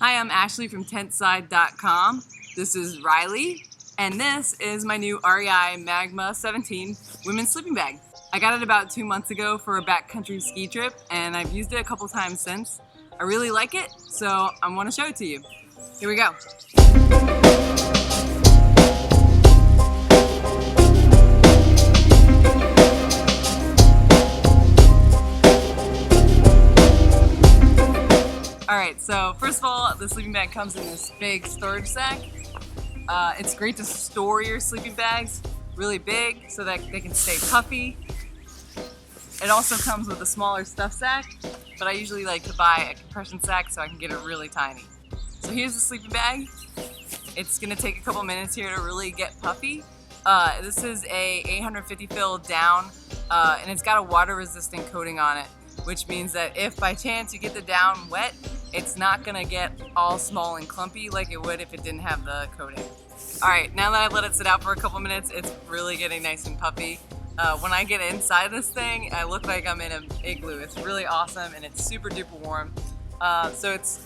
Hi, I'm Ashley from tentside.com. This is Riley, and this is my new REI Magma 17 women's sleeping bag. I got it about 2 months ago for a backcountry ski trip, and I've used it a couple times since. I really like it, so I want to show it to you. Here we go. Alright, so first of all, the sleeping bag comes in this big storage sack. It's great to store your sleeping bags really big so that they can stay puffy. It also comes with a smaller stuff sack, but I usually like to buy a compression sack so I can get it really tiny. So here's the sleeping bag. It's going to take a couple minutes here to really get puffy. This is a 850 fill down, and it's got a water resistant coating on it, which means that if by chance you get the down wet, it's not gonna get all small and clumpy like it would if it didn't have the coating. Alright, now that I've let it sit out for a couple minutes, it's really getting nice and puffy. When I get inside this thing, I look like I'm in an igloo. It's really awesome and it's super duper warm. So it's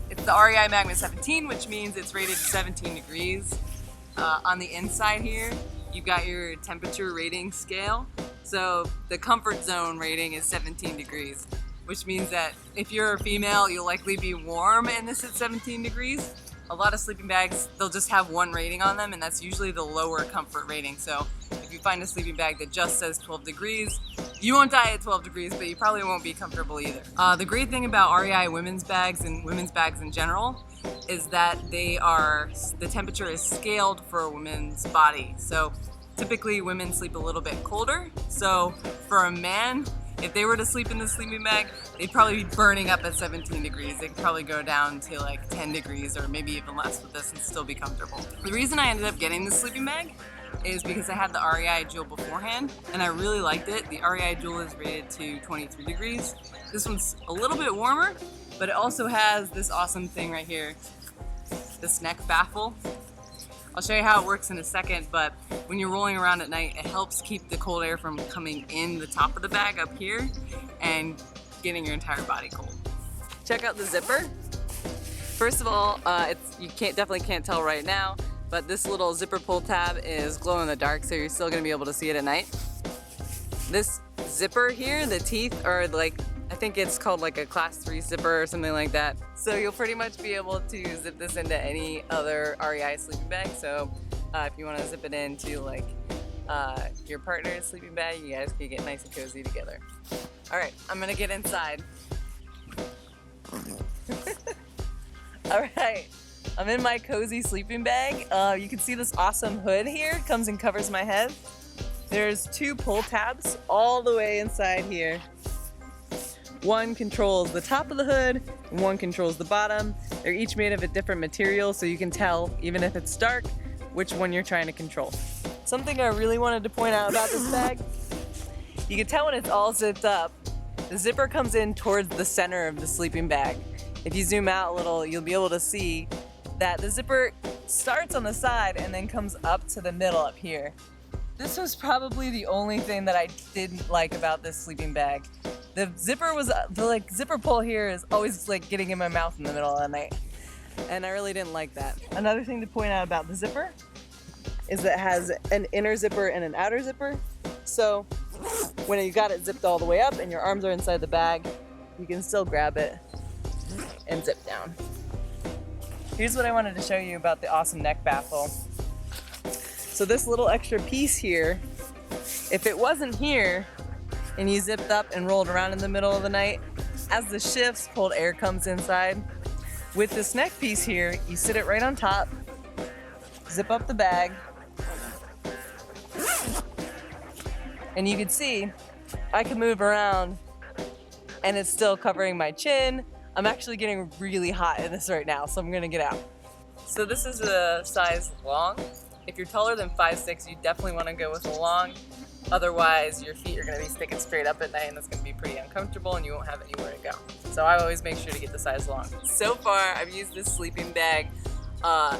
the REI Magma 17, which means it's rated 17 degrees. On the inside here, you've got your temperature rating scale. So the comfort zone rating is 17 degrees, which means that if you're a female, you'll likely be warm and this at 17 degrees. A lot of sleeping bags, they'll just have one rating on them, and that's usually the lower comfort rating. So if you find a sleeping bag that just says 12 degrees, you won't die at 12 degrees, but you probably won't be comfortable either. The great thing about REI women's bags and women's bags in general is that the temperature is scaled for a woman's body. So typically women sleep a little bit colder. So for a man, if they were to sleep in the sleeping bag, they'd probably be burning up at 17 degrees. They could probably go down to like 10 degrees or maybe even less with this and still be comfortable. The reason I ended up getting this sleeping bag is because I had the REI Jewel beforehand and I really liked it. The REI Jewel is rated to 23 degrees. This one's a little bit warmer, but it also has this awesome thing right here, this neck baffle. I'll show you how it works in a second, but when you're rolling around at night, it helps keep the cold air from coming in the top of the bag up here and getting your entire body cold. Check out the zipper. First of all, you definitely can't tell right now, but this little zipper pull tab is glow in the dark, so you're still gonna be able to see it at night. This zipper here, the teeth are like, I think it's called like a class 3 zipper or something like that. So you'll pretty much be able to zip this into any other REI sleeping bag. So if you want to zip it into like your partner's sleeping bag, you guys can get nice and cozy together. All right, I'm gonna get inside. All right, I'm in my cozy sleeping bag. You can see this awesome hood here. It comes and covers my head. There's 2 pull tabs all the way inside here. One controls the top of the hood, and one controls the bottom. They're each made of a different material, so you can tell, even if it's dark, which one you're trying to control. Something I really wanted to point out about this bag, you can tell when it's all zipped up, the zipper comes in towards the center of the sleeping bag. If you zoom out a little, you'll be able to see that the zipper starts on the side and then comes up to the middle up here. This was probably the only thing that I didn't like about this sleeping bag. The zipper pull here is always like getting in my mouth in the middle of the night, and I really didn't like that. Another thing to point out about the zipper is that it has an inner zipper and an outer zipper. So when you got it zipped all the way up and your arms are inside the bag, you can still grab it and zip down. Here's what I wanted to show you about the awesome neck baffle. So this little extra piece here, if it wasn't here and you zipped up and rolled around in the middle of the night, as the shifts, cold air comes inside. With this neck piece here, you sit it right on top, zip up the bag, and you can see I can move around and it's still covering my chin. I'm actually getting really hot in this right now, so I'm gonna get out. So this is a size long. If you're taller than 5'6", you definitely want to go with a long. Otherwise, your feet are going to be sticking straight up at night and that's going to be pretty uncomfortable and you won't have anywhere to go. So I always make sure to get the size long. So far, I've used this sleeping bag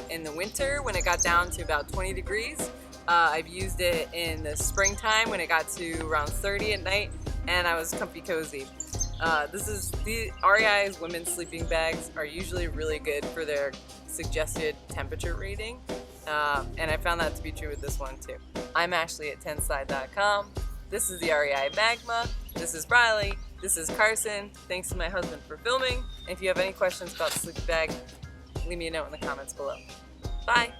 in the winter when it got down to about 20 degrees. I've used it in the springtime when it got to around 30 at night and I was comfy cozy. The REI's women's sleeping bags are usually really good for their suggested temperature rating, and I found that to be true with this one too. I'm Ashley at tenside.com. This is the REI Magma. This is Riley. This is Carson. Thanks to my husband for filming. And if you have any questions about the sleeping bag, leave me a note in the comments below. Bye!